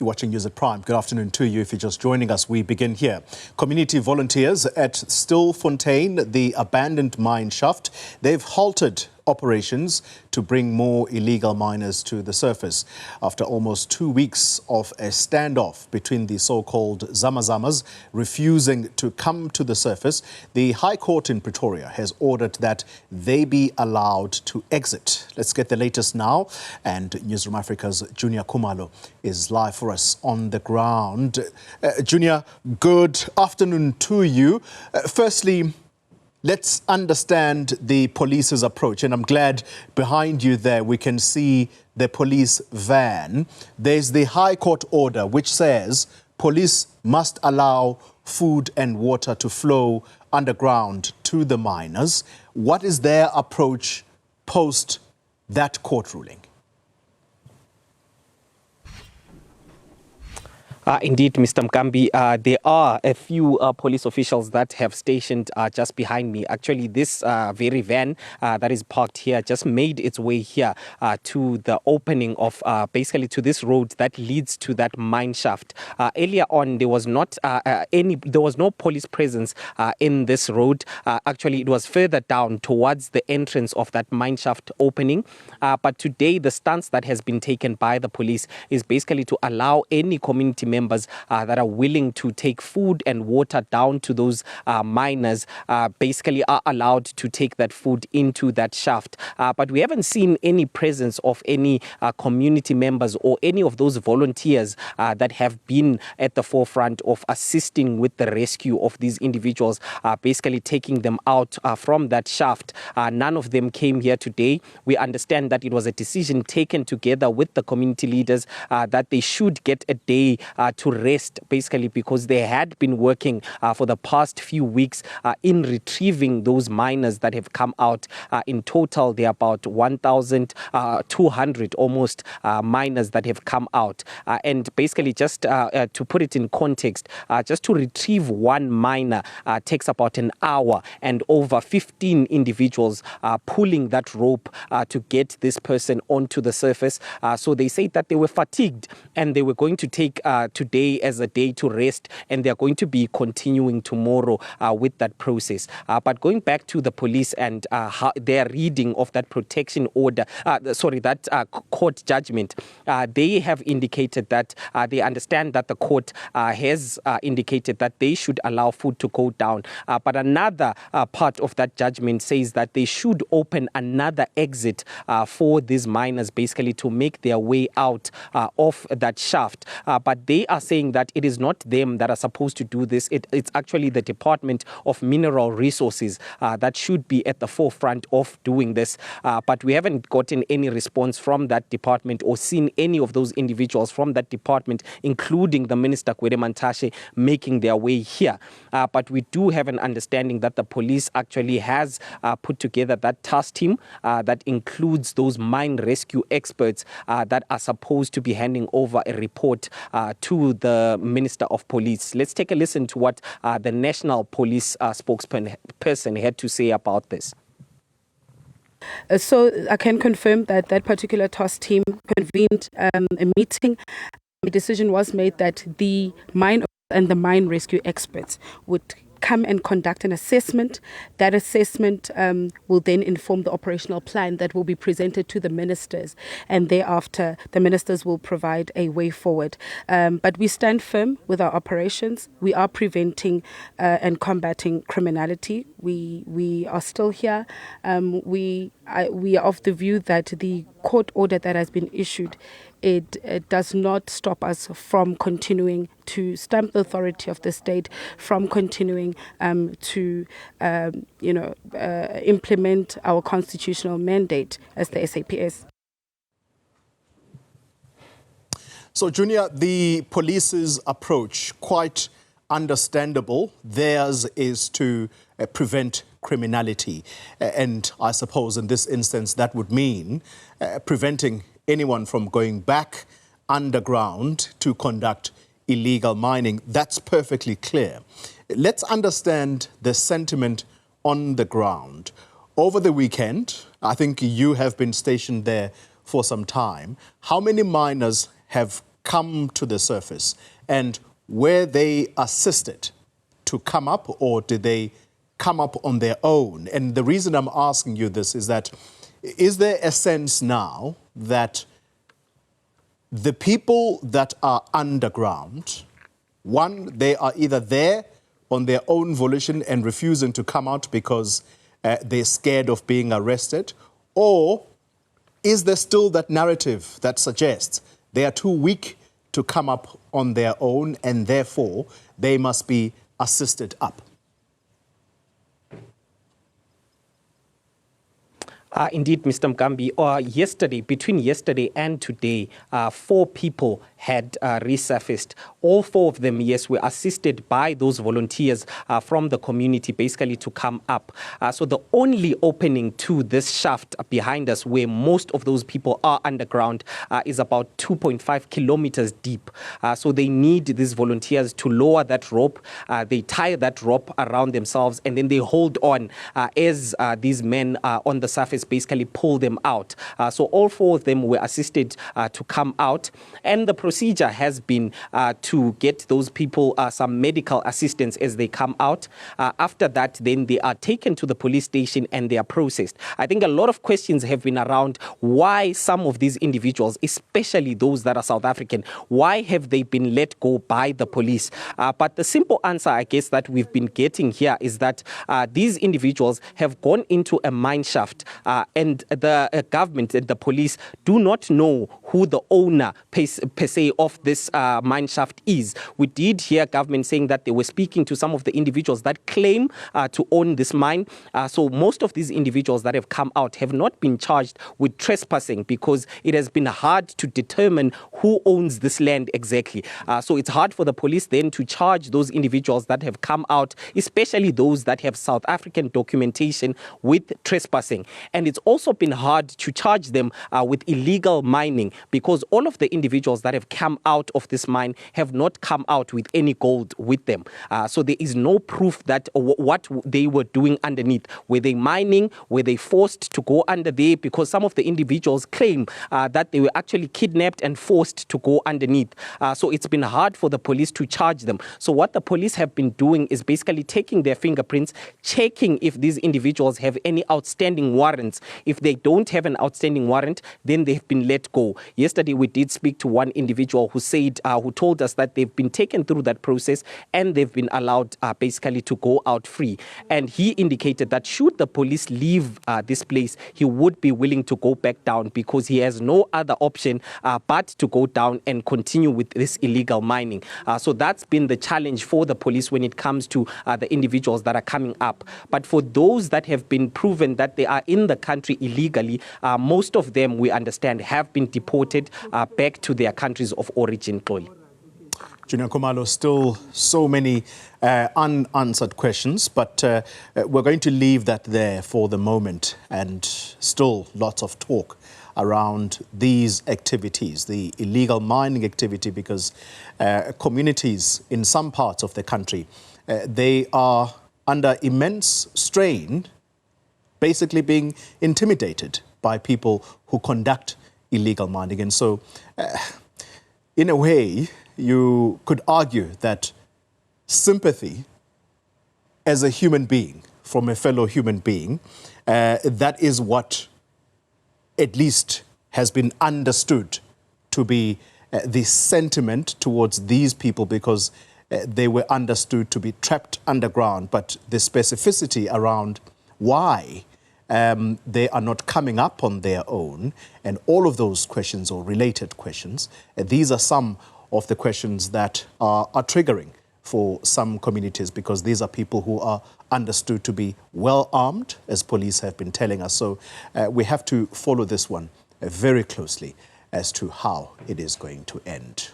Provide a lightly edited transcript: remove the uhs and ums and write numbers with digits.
You're watching News at Prime. Good afternoon to you. If you're just joining us, we begin here. Community volunteers at Stilfontein, the abandoned mine shaft, they've halted operations to bring more illegal miners to the surface. After almost 2 weeks of a standoff between the so-called zamas refusing to come to the surface, the High Court in Pretoria has ordered that they be allowed to exit. Let's get the latest now. And Newzroom Afrika's Juniour Khumalo is live for us on the ground. Juniour, good afternoon to you. Firstly, let's understand the police's approach. And I'm glad behind you there we can see the police van. There's the High Court order which says police must allow food and water to flow underground to the miners. What is their approach post that court ruling? Indeed, Mr. Mkambi, there are a few police officials that have stationed just behind me. Actually, this very van that is parked here just made its way here to the opening of basically to this road that leads to that mine shaft. Earlier on, there was no police presence in this road. Actually, it was further down towards the entrance of that mine shaft opening. But today, the stance that has been taken by the police is basically to allow any community members that are willing to take food and water down to those miners basically are allowed to take that food into that shaft. But we haven't seen any presence of any community members or any of those volunteers that have been at the forefront of assisting with the rescue of these individuals, basically taking them out from that shaft. None of them came here today. We understand that it was a decision taken together with the community leaders that they should get a day to rest, basically because they had been working for the past few weeks in retrieving those miners that have come out. In total, there are about 1,200 almost miners that have come out. And basically, just to put it in context, just to retrieve one miner takes about an hour, and over 15 individuals pulling that rope to get this person onto the surface. So they say that they were fatigued and they were going to take today as a day to rest, and they're going to be continuing tomorrow with that process. But going back to the police and their reading of that protection order, that court judgment, they have indicated that they understand that the court has indicated that they should allow food to go down. But another part of that judgment says that they should open another exit for these miners, basically to make their way out of that shaft. But they are saying that it is not them that are supposed to do this. It's actually the Department of Mineral Resources that should be at the forefront of doing this. But we haven't gotten any response from that department or seen any of those individuals from that department, including the Minister Gwede Mantashe, making their way here. But we do have an understanding that the police actually has put together that task team that includes those mine rescue experts that are supposed to be handing over a report to the Minister of Police. Let's take a listen to what the National Police spokesperson had to say about this. So I can confirm that that particular task team convened a meeting. The decision was made that the mine and the mine rescue experts would come and conduct an assessment. That assessment will then inform the operational plan that will be presented to the ministers, and thereafter the ministers will provide a way forward. But we stand firm with our operations. We are preventing and combating criminality. We are still here. We are of the view that the court order that has been issued, it does not stop us from continuing to stamp the authority of the state, from continuing to implement our constitutional mandate as the SAPS. So, Juniour, the police's approach, quite understandable. Theirs is to prevent criminality. And I suppose in this instance that would mean preventing anyone from going back underground to conduct illegal mining. That's perfectly clear. Let's understand the sentiment on the ground. Over the weekend, I think you have been stationed there for some time. How many miners have come to the surface, and were they assisted to come up, or did they come up on their own? And the reason I'm asking you this is that, is there a sense now that the people that are underground, one, they are either there on their own volition and refusing to come out because they're scared of being arrested, or is there still that narrative that suggests they are too weak to come up on their own and therefore they must be assisted up? Indeed, Mr. Mgambi, between yesterday and today, 4 people had resurfaced. All 4 of them, yes, were assisted by those volunteers from the community, basically to come up. So the only opening to this shaft behind us, where most of those people are underground, is about 2.5 kilometers deep. So they need these volunteers to lower that rope. They tie that rope around themselves, and then they hold on as these men on the surface basically pull them out. So all 4 of them were assisted to come out, and the procedure has been to get those people some medical assistance as they come out. After that, then they are taken to the police station and they are processed. I think a lot of questions have been around why some of these individuals, especially those that are South African, why have they been let go by the police? But the simple answer, I guess, that we've been getting here is that these individuals have gone into a mine shaft, and the government and the police do not know who the owner per se of this mine shaft is. We did hear government saying that they were speaking to some of the individuals that claim to own this mine. So most of these individuals that have come out have not been charged with trespassing, because it has been hard to determine who owns this land exactly. So it's hard for the police then to charge those individuals that have come out, especially those that have South African documentation, with trespassing. And it's also been hard to charge them with illegal mining, because all of the individuals that have come out of this mine have not come out with any gold with them. So there is no proof that what they were doing underneath. Were they mining? Were they forced to go under there? Because some of the individuals claim that they were actually kidnapped and forced to go underneath. So it's been hard for the police to charge them. So what the police have been doing is basically taking their fingerprints, checking if these individuals have any outstanding warrants. If they don't have an outstanding warrant, then they've been let go. Yesterday, we did speak to one individual who said, who told us that they've been taken through that process and they've been allowed basically to go out free. And he indicated that should the police leave this place, he would be willing to go back down, because he has no other option but to go down and continue with this illegal mining. So that's been the challenge for the police when it comes to the individuals that are coming up. But for those that have been proven that they are in the country illegally, most of them, we understand, have been deported back to their countries of origin. Juniour Khumalo, still so many unanswered questions, but we're going to leave that there for the moment, and still lots of talk around these activities, the illegal mining activity, because communities in some parts of the country, they are under immense strain, basically being intimidated by people who conduct illegal mining. And so, in a way, you could argue that sympathy as a human being, from a fellow human being, that is what at least has been understood to be the sentiment towards these people, because they were understood to be trapped underground. But the specificity around why they are not coming up on their own, and all of those questions or related questions, these are some of the questions that are triggering for some communities, because these are people who are understood to be well armed, as police have been telling us. So we have to follow this one very closely as to how it is going to end.